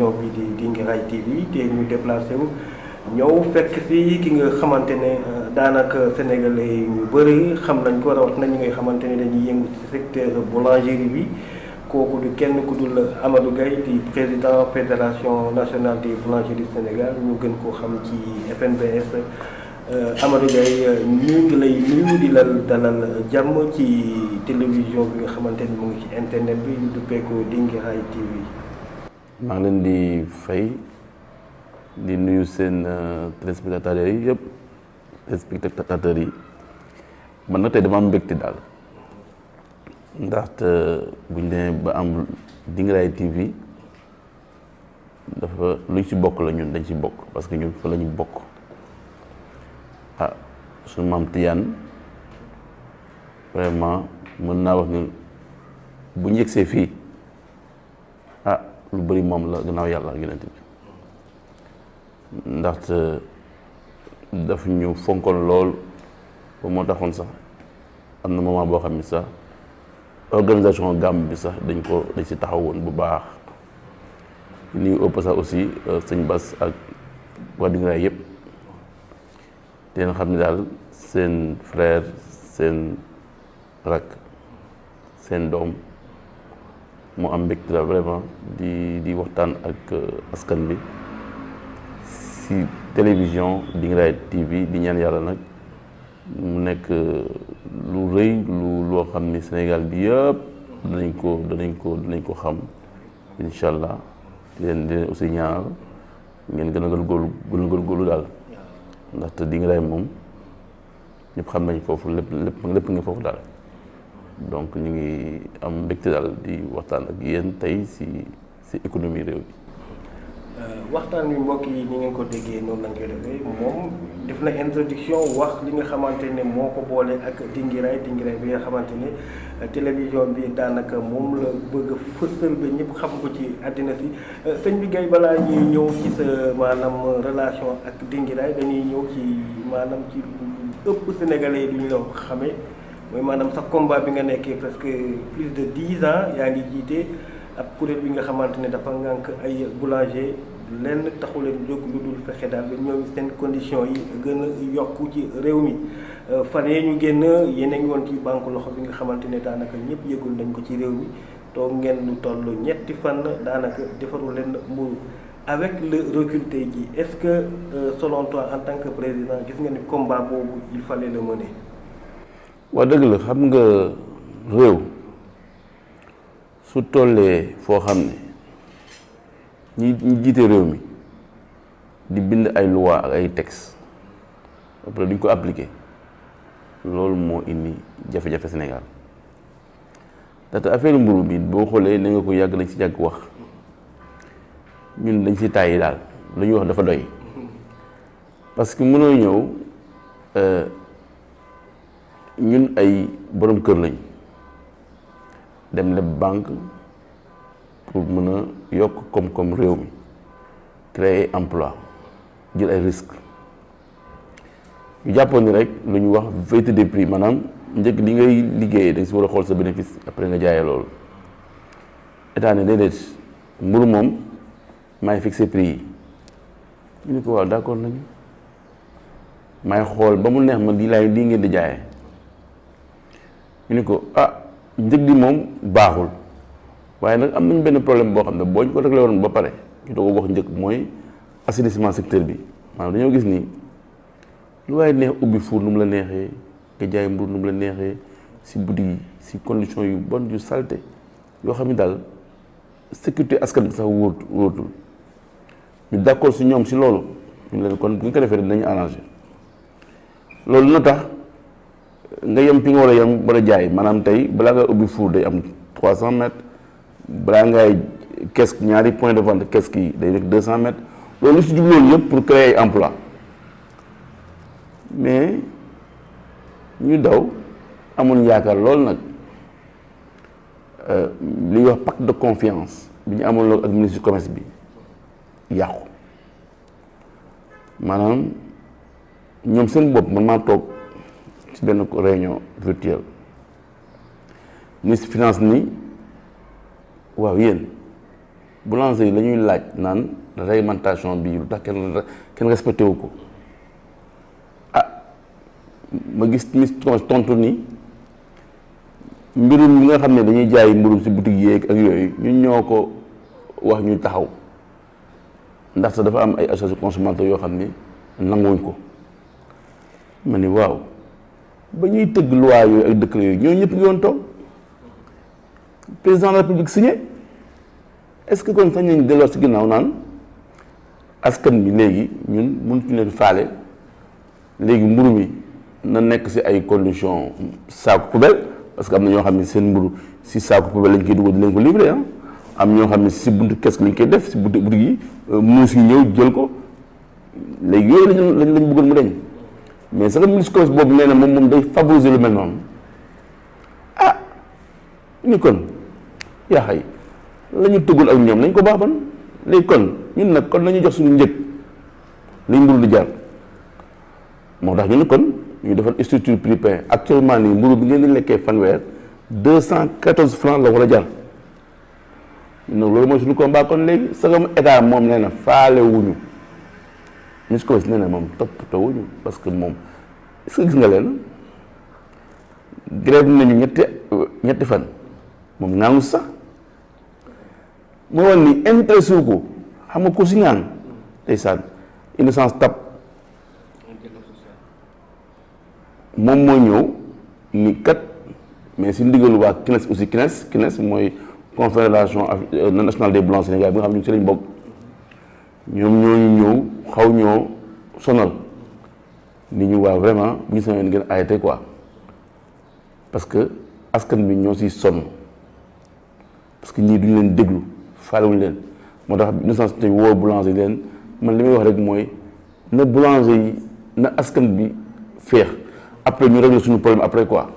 télévision bi di Guinguinéo TV te ñu déplacé wu ñëw fekk fii ki nga xamante ne daanaka sénégalais ñu bëri xam nañ ko rawat na ñi ngay xamante ne dañuy yëngu ci secteur boulangerie bi kooku du kenn ku dul Amadou Gaye di président fédération nationale des boulangeries du Sénégal ñu gën koo xam ci FNBS. Amadou Gaye ñu ngi lay nuyu di la dalal jàmm ci télévision bi nga xamante ni mu ngi ci internet bi ñu duppee ko Guinguinéo TV. maa ngi leen di fay di nuyu seen téléspectateurs yi yëpp téléspectateurs yi man nag tey dama am mbégte daal ndaxte buñ demee ba am Guinguinéo TV dafa luñ ci bokk la ñun dañ ci bokk parce que ñun fa la ñu bokk. suñu maam Tiyaan vraiment mën naa wax ni bu ñu yegsee fii lu bëri moom la gannaaw yàlla ak yonent bi ndaxte daf ñu fonkoon lool ba moo taxoon sax am na moment boo xam ni sax organisation gàmm bi sax dañ si taxawoon bu baax nuyu au passage aussi sëñ Bass ak waa Guinguinéo yëpp te leen xam ne daal seen frère seen rak seen doom moo am mbégte la vraiment di waxtaan ak askan bi si télévision Guinguinéo TV di ñaan yàlla nag mu nekk lu rëy loo xam ni Sénégal bi yëpp danañ ko xam incha allah di leen aussi ñaanal ngeen gën a góorgóorlu daal. ndaxte Guinguinéo moom ñëpp xam nañ foofu lépp nga foofu daal donc ñu ngi am mbégte daal di waxtaan ak yéen tey si économie réew bi. waxtaan wi mbokk yi ni ngeen ko déggee noonu lañ koy defee moom def na introduction wax li nga xamante ne moo ko boole ak Guinguinéo bi nga xamante ne télévision bi daanaka moom la bëgg a fësal ba ñëpp xam ko ci àddina si sëñ bi Gaye balaa ñuy ñëw ci sa maanaam relation ak Guinguinéo dañuy ñëw ci maanaam ci ëpp sénégalais yi duñu la xamee mooy maanaam sa combat bi nga nekkee presque plus de 10 ans yaa ngi jiite ab kuréel bi nga xamante ne dafa ngànk ay boulanger lenn taxu leen jóg lu dul fexe daal ba ñoom seen conditions yi gën a yokku ci réew mi fan yee ñu génn yéen a ngi woon ci banque loxo bi nga xamante ne daanaka ñëpp yëgul nañ ko ci réew mi toog ngeen lu toll ñetti fan daanaka defaru leen mburu avec le recul tey jii est-ce que selon toi en tant que président gis nga ni combat boobu il fallait le mener. waa dëgg la xam nga réew su tollee foo xam ne ñi jiite réew mi di bind ay loi ak ay texte après duñ ko appliquer loolu moo indi jafe-jafe Sénégal ndaxte affaire mburu bi boo xoolee na nga ko yàgg lañ si yàgg wax ñun dañ si tàyyi daal lu ñuy wax dafa doy parce que mënoo ñëw ñun ay borom kër lañ dem leb banque pour mën a yokk koom-koom réew mi créer emploi jël ay risques ñu jàppoon ni rek lu ñu wax vérité des prix maanaam njëkk li ngay liggéeyee da nga si war a xool sa bénéfice après nga jaayee loolu état ne déedéet mburu moom maay fixé prix yi ñu ne ko waaw d'accord nañu maay xool ba mu neex ma lii ngeen di jaayee ñu ne ko njëg li moom baaxul waaye nag am nañ benn problème boo xam ne boo ñu ko réglé woon ba pare ñu doog a wax njëkk mooy assainissement secteur bi maanaam dañoo gis ni lu waaye neex ubbi four nu mu la neexee nga jaay mburu nu mu la neexee si boutique yi si conditions yu bon yu salté yoo xam ne daal sécurité askan bi sax wóotul ñu d'accord si ñoom si loolu ñu leen kon bu ñu ko defee dinañu arrangé loolu na tax nga yem fi nga war a yem war a jaay maanaam tey balaa nga ubbi four day am 300 mètres balaa ngay kees ñaari point de vente kees yi day nekk 200 mètres loolu si jubloolu yëpp pour créer ay emploi mais ñu daw amoon yaakaar loolu nag li ñuy wax pacte de confiance bi ñu amoon loolu ak ministre du commerce bi yàqu maanaam ñoom seen bopp man maa toog ci benn réunion virtuelle ministre finance ni waaw yéen boulanger yi la ñuy laaj naan réglementation bi lu tax kenn respecté wu ko ma gis tontu ni mbirum mi nga xam ne dañuy jaay mburu ci boutique yeeg ak yooyu ñun ñoo ko wax ñu taxaw ndax sax dafa am ay association consommateurs yoo xam ne nanguwuñ ko ma ni waaw ba ñuy tëgg loi yooyu ak décret yooyu ñoo ñëpp ngi woon toog président de la République signé est-ce que kon sañ nañ delloo si ginnaaw naan askan bi léegi ñun mënutuñu leen faale léegi mburu mi na nekk si ay conditions saako poubelle parce que am na ñoo xam ne seen mburu si saako poubelle lañ koy dugal di leen ko livré am ñoo xam ne si buntu kees lañ koy def si boutique yi muus yi ñëw jël ko léegi yooyu lañ bëggoon mu deñ mais sax ministre commerce boobu nee na moom day favoriser lu mel noonu ni kon yaa xay la ñu tëggul ak ñoom nañ ko baax ban léegi kon ñun nag kon nañu jox suñu njëg liñ mburu di jar moo tax ñu ne kon ñu defal structure prix pain actuellement nii mburu bi ngeen di lekkee fanweer 214 francs la war a jar non loolu mooy suñu combat kon léegi sagam état moom nee na faale wuñu ministre commerce nee na moom toppatoo wuñu parce que moom est-ce que gis nga leen grève nañu ñetti fan moom ñaanu sax moo woon ni intéressé wu ko xam nga ko si ñaan ndeysaan innocence tab moom moo ñëw ni kat mais si ndigalu waa CNES aussi CNES mooy confédération nationale des blancs Sénégal bi nga xam ne ñu si lañ bokk ñoom ñooñu ñëw xaw ñoo sonal ni ñu waa vraiment bu ñu sañoon ngeen arrêté quoi parce que askan bi ñoo si sonn parce que ñii duñu leen déglu faalewuñu leen moo tax innocence tey woo boulanger yi leen man li may wax rek mooy na boulanger yi na askan bi féex après ñu régler suñu problème après quoi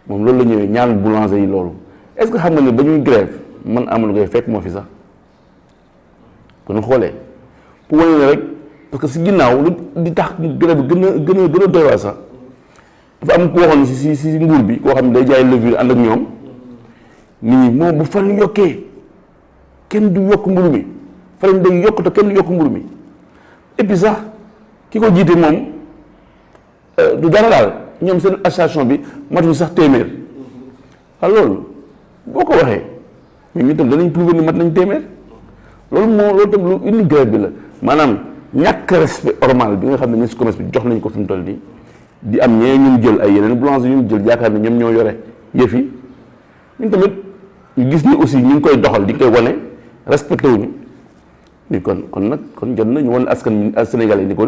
moom loolu la ñëwee ñaan boulanger yi loolu est-ce que xam nga ne ba ñuy grève man amul koy fekk moo fi sax kon xoolee pour wane ne rek parce que si ginnaaw lu di tax grève bi gën a doy waar sax dafa am ku waxoon si nguur bi koo xam ne day jaay levure ànd ak ñoom nit ñi moom bu fan yokkee kenn du yokk mburu mi fan day yokk te kenn du yokk mburu mi et puis sax ki ko jiite moom du dara daal ñoom seen association bi matuñu sax téeméer loolu boo ko waxee mais ñu tam danañ prouver ni mat nañ téeméer loolu tam lu indi grève bi la maanaam ñàkk respect normal bi nga xam ne ministre commerce bi jox nañ ko fi mu toll nii di am ñee ñun jël ay yeneen boulanger yu ñu jël yaakaar ne ñoom ñoo yore yëf yi ñun tamit ñu gis ni aussi ñu ngi koy doxal di koy wane respecté wuñu ni kon jot na ñu wan askan Sénégalais ni ko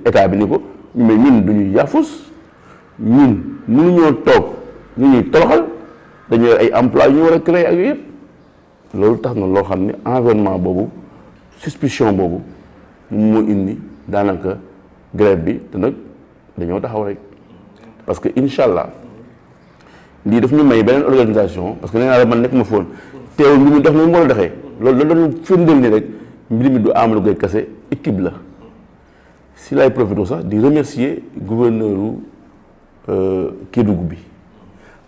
état bi ni ko mais ñun duñuy yaafus ñun mënuñoo toog ñu ñuy toroxal dañu yor ay emploi yu ñu war a créer ak yooyu yëpp loolu tax na loo xam ne environnement boobu suspicion boobu moom moo indi daanaka grève bi te nag dañoo taxaw rek parce que incha allah lii daf ñu may beneen organisation parce que nee naa la man nekk ma foon teewul mbir mi dox na mu war a doxee loolu la doon firndeel ni rek mbir mi du Amadou Gaye kase équipe la si lay profité sax di remercier gouverneur Kédougou bi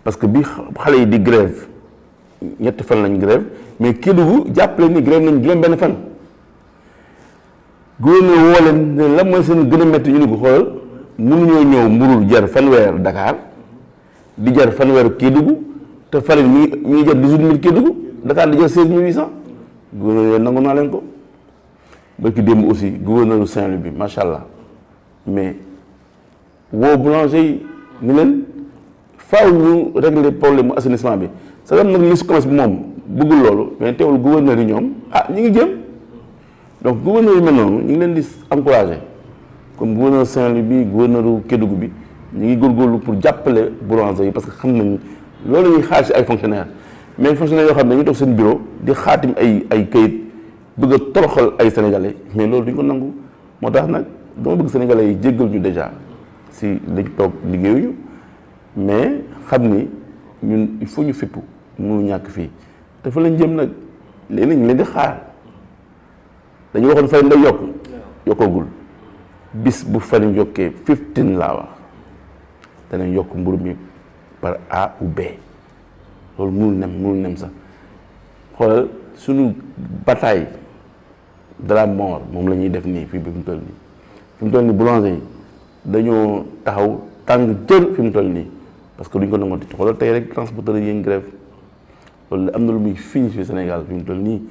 parce que bi xale yi di grève ñetti fan lañ grève mais Kédougou jàppale ni grève nañ juróom benn fan gouverneur woo leen ne la mooy seen gën a métti ñu ni ko xoolal mënuñoo ñëw mburul jar fanweer Dakar di jar fanweeru Kédougou te farine mi ngi jar 18000 Kédougou Dakar di jar 16800 gouverneur yooyu nangu naa leen ko barki démb aussi gouverneur Saint-Louis bi macha allah mais woo boulanger yi ni leen faaw ñu régler problème mu assainissement bi sa dem nag ministre commerce bi moom bëggul loolu mais teewul gouverneur yi ñoom ñu ngi jëm donc gouverneur yi mel noonu ñu ngi leen di encouragé comme gouverneur Saint-Louis bi gouverneur Kédougou bi ñu ngi góorgóorlu pour jàppale boulanger yi parce que xam nañ loolu ñuy xaar si ay fonctionnaires mais fonctionnaires yoo xam ne dañuy toog seen bureau di xaatim ay kayit bëgg a toroxal ay sénégalais mais loolu duñ ko nangu moo tax nag dama bëgg sénégalais yi jéggal ñu déjà si lañ toog liggéeyuñu mais xam ni ñun il faut ñu fippu mënu ñàkk fii dafa lañ jëm nag léegi ñu leen di xaar dañu waxoon farine day yokk yokkagul bis bu farine yokkee 15 laa wax danañ yokk mburu mi par A ou B loolu mënul nem sax xoolal suñu bataille de la mort moom la ñuy def nii fii bi mu toll nii fi mu toll nii boulanger yi dañoo taxaw tàng jër fi mu toll nii parce que duñ ko nangoo di xoolal tey rek transporteurs yi ngi grève loolu am na lu muy fini fi Sénégal fi mu toll nii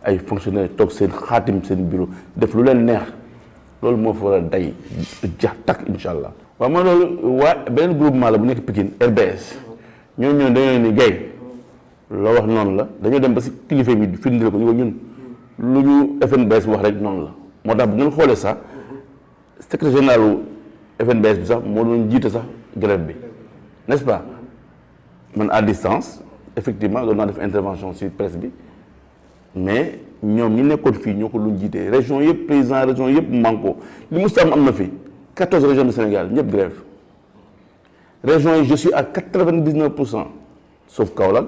ay fonctionnaires toog seen xaatim seen bureau def lu leen neex loolu moo fa war a day jax takk incha allah. waaw man loolu waa beneen groupement la bu nekk Pikine RBS ñoo dañoo ni gay loo wax noonu la dañoo dem ba si kilifa bi firndeel ko ñu ko ñun lu ñu FNBS wax rek noonu la moo tax bu ngeen xoolee sax secrétaire général FNBS bi sax moo doon jiite sax grève bi n'est-ce pas man à distance effectivement doon naa def intervention sur presse bi mais ñoom ñi nekkoon fii ñoo ko luñ jiite région yëpp président région yëpp manko li mu sàmm am na fi 14 régions du Sénégal ñëpp grève régions yi je suis à 99% sauf Kaolack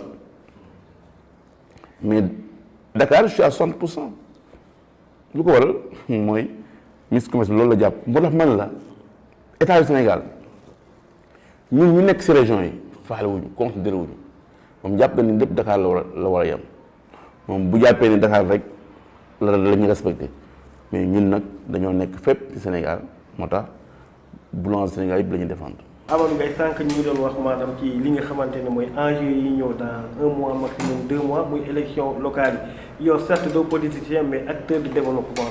mais Dakar je suis à 60%. lu ko waral mooy ministre commerce bi loolu la jàpp moo tax man la état du Sénégal ñun ñu nekk ci région yi faale wuñu considéré wuñu moom jàpp ni lépp Dakar la war a yem moom bu jàppee ni Dakar rek la ñu respecté mais ñun nag dañoo nekk fépp ci Sénégal moo tax boulanger Sénégal yëpp la ñuy défendre. Amadou Gaye sànq ñu ngi doon wax maanaam ci li nga xamante ne mooy enjeu yi ñëw dans 1 mois maximum 2 mois muy élection locale yi yow certes doo politicien mais acteur de développement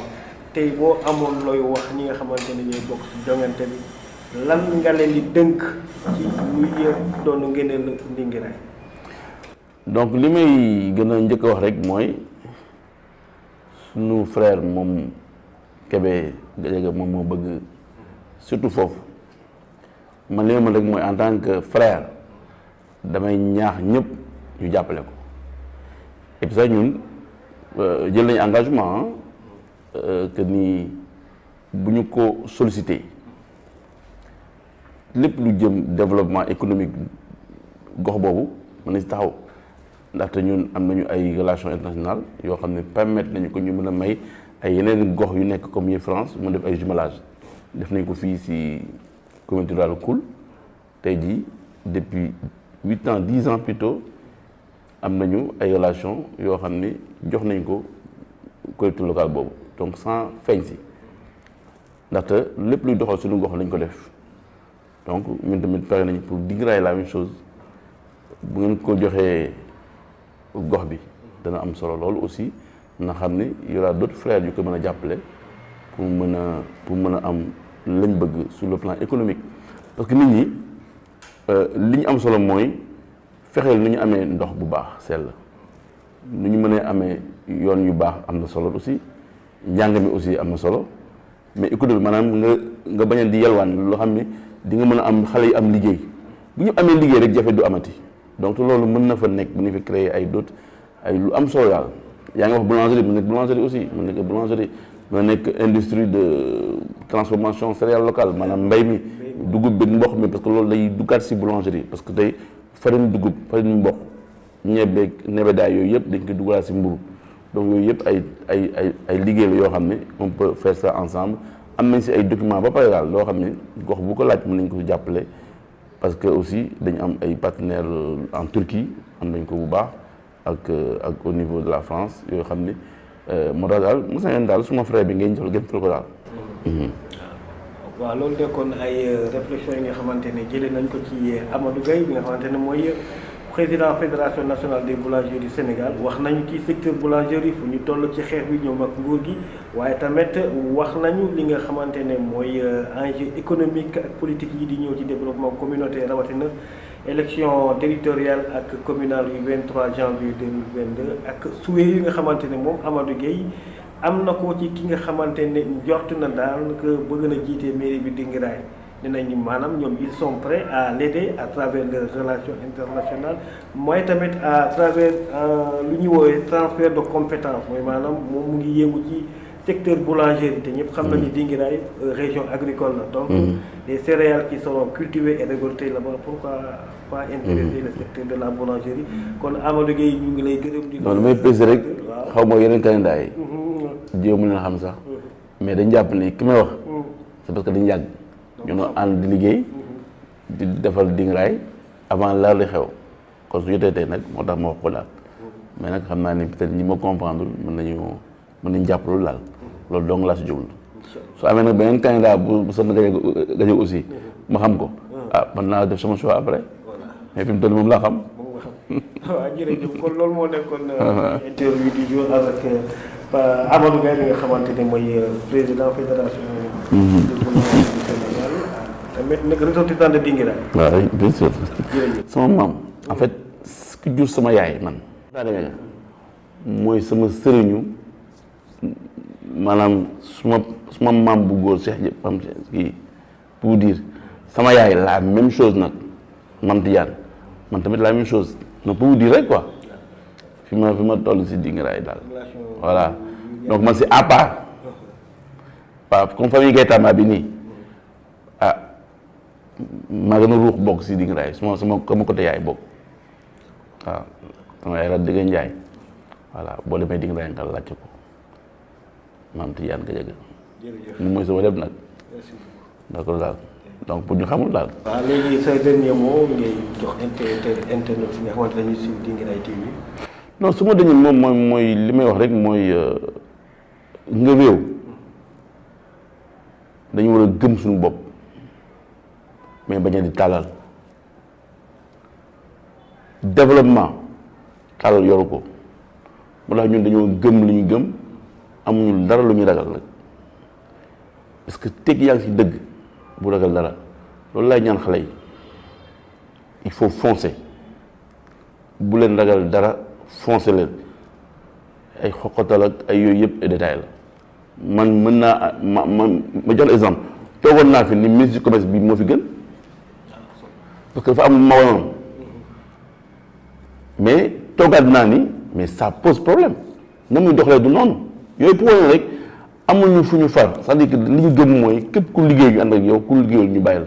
tey boo amoon looy wax ñi nga xamante ne ñooy bokk ci joŋante bi lan nga leen di dënk ci luy doon ngëneel Ndingiraay. donc li may gën a njëkk a wax rek mooy sunu frère moom Kébé Gadiaga moom moo bëgg surtout foofu. man li ma mën rek mooy en tant que frère damay ñaax ñëpp ñu jàppale ko et puis sax ñun jël nañu engagement que ni bu ñu ko sollicité lépp lu jëm développement économique gox boobu mën na si taxaw ndaxte ñun am nañu ay relations internationales yoo xam ne permettre nañu ko ñu mën a may ay yeneen gox yu nekk comme yi France mu def ay jumelage def nañ ko fii si communauté rurale Koul tey jii depuis 8 ans 10 ans plutôt am nañu ay relations yoo xam ni jox nañ ko collectivité locale boobu donc sans feeñ si ndaxte lépp luy doxal suñu gox lañ ko def donc ñun tamit pare nañ pour Ndingiraay la même chose bu ngeen ko joxee gox bi dana am solo loolu aussi na xam ni y aura d'autres frères yu ko mën a jàppale pour mën a am lañ bëgg sur le plan économique parce que nit ñi li ñu am solo mooy fexeel nu ñu amee ndox bu baax sell nu ñu mënee amee yoon yu baax am na solo aussi njàng mi aussi am na solo mais économie maanaam nga bañ a di yelwaan loo xam ne di nga mën a am xale yi am liggéey bu ñu amee liggéey rek jafe du amati donc loolu mën na fa nekk bu ñu fi créer ay d'autres ay lu am solo daal yaa ngi wax boulangerie mu nekk boulangerie aussi mu nekk boulangerie mu nekk industrie de transformation céréale locale maanaam mbay mi dugub bi mboq mi parce que loolu day duggaat si boulangerie parce que tey farine dugub farine mboq ñebeeg nebedaay yooyu yëpp dañ koy duggalaat si mburu donc yooyu yëpp ay liggéey la yoo xam ne on peut faire ça ensemble am nañ si ay documents ba pare daal loo xam ne gox bu ko laaj mën nañ ko si jàppale parce que aussi dañu am ay partenaires en Turquie am nañ ko bu baax ak au niveau de la France yoo xam ne moo tax daal mos nañu daal suma frère bi ngeen jox gën ko daal. waaw loolu nekkoon ay réflexions yi nga xamante ne jëlee nañ ko ci Amadou Gaye bi nga xamante ne mooy président fédération nationale des boulangers du Sénégal wax nañu ci secteur boulangerie fu ñu toll ci xeex bi ñoom ak nguur gi waaye tamit wax nañu li nga xamante ne mooy enjeu économique ak politique yi di ñëw ci développement communautaire rawatina élection territoriale ak communale yu 23 janvier 2022 ak souhait yi nga xamante ne moom Amadou Gaye am na ko ci ki nga xamante ne njort na daal que bëgg na jiite mairie bi Ndingiraay dinañ maanaam ñoom ils sont prêts à l'aider à travers leurs relations internationales mooy tamit à travers lu ñuy woowee transfert de compétences mooy maanaam moom mu ngi yëngu ci secteur boulangerie te ñëpp xam nañu Ndingiraay région agricole la donc les céréales qui seront cultivées et récoltées là-bas pourquoi pas intéresser le secteur de la boulangerie kon Amadou Gaye ñu ngi lay gërëm di non damay pèse rek xaw ma yeneen candidat yi jéem mu leen xam sax mais dañ jàpp ni ki may wax c'est parce que dañu yàgg ñu noo ànd di liggéey di defal Ndingiraay avant laal di xew kon su jotee tey nag moo tax ma wax ko daal mais nag xam naa ni peut-être ñi ma comprendre mën nañu jàpp loolu daal loolu dong laa si jublu soo amee nag beneen candidat bu sama gañe aussi ma xam ko man naa def sama choix après mais fi mu toll moom laa xam. waaw jërëjëf kon loolu moo nekkoon interview du jour avec Amadou Gaye bi nga xamante ne mooy président fédération du Sénégal tamit nekk ressortissant de Dinguiraye. waaw bien sûr sama maam en fait ki jur sama yaay man daa demee mooy sama sëriñu maanaam suma maam bu góor Cheikh am kii pour dire sama yaay la même chose nag Mame Tidiane man tamit la même chose non pour vous dire rek quoi fi ma toll si Dinguiraye daal voilà donc man c'est à part waaw comme famille Gaëtama bi nii maa gën a ruux bokk si Dinguiraye sama côté yaay bokk waaw sama yaay la dëgg Njaay voilà boo demee Dinguiraye nga laajte ko Mame Tidiane Gadiaga moom mooy sama lépp nag d'accord daal donc pour ñu xamul daal. waaw léegi say dernier mot ngay jox internet yi nga xamante ne ñu si Dinguiraye TV. non su ma dañu moom mooy li may wax rek mooy nga réew dañu war a gëm suñu bopp mais bañ a di tàllal développement tàllal yoru ko moo tax ñun dañoo gëm li ñu gëm amuñu dara lu ñu ragal nag parce que teg yaa ngi si dëgg bu ragal dara loolu laay ñaan xale yi il faut foncer bu leen ragal dara foncer leen ay xoqatal ak ay yooyu yëpp ay détails la man mën naa ma jox exemple toogoon naa fi ni ministre du commerce bi moo fi gën parce que dafa am ma wanoon mais toogaat naa ni mais ça pose problème na muy doxalee du noonu yooyu pour wane rek amuñu fu ñu far c'est-à-dire que li ñu gëm mooy képp ku liggéey ñu ànd ak yow ku liggéeyul ñu bàyyi la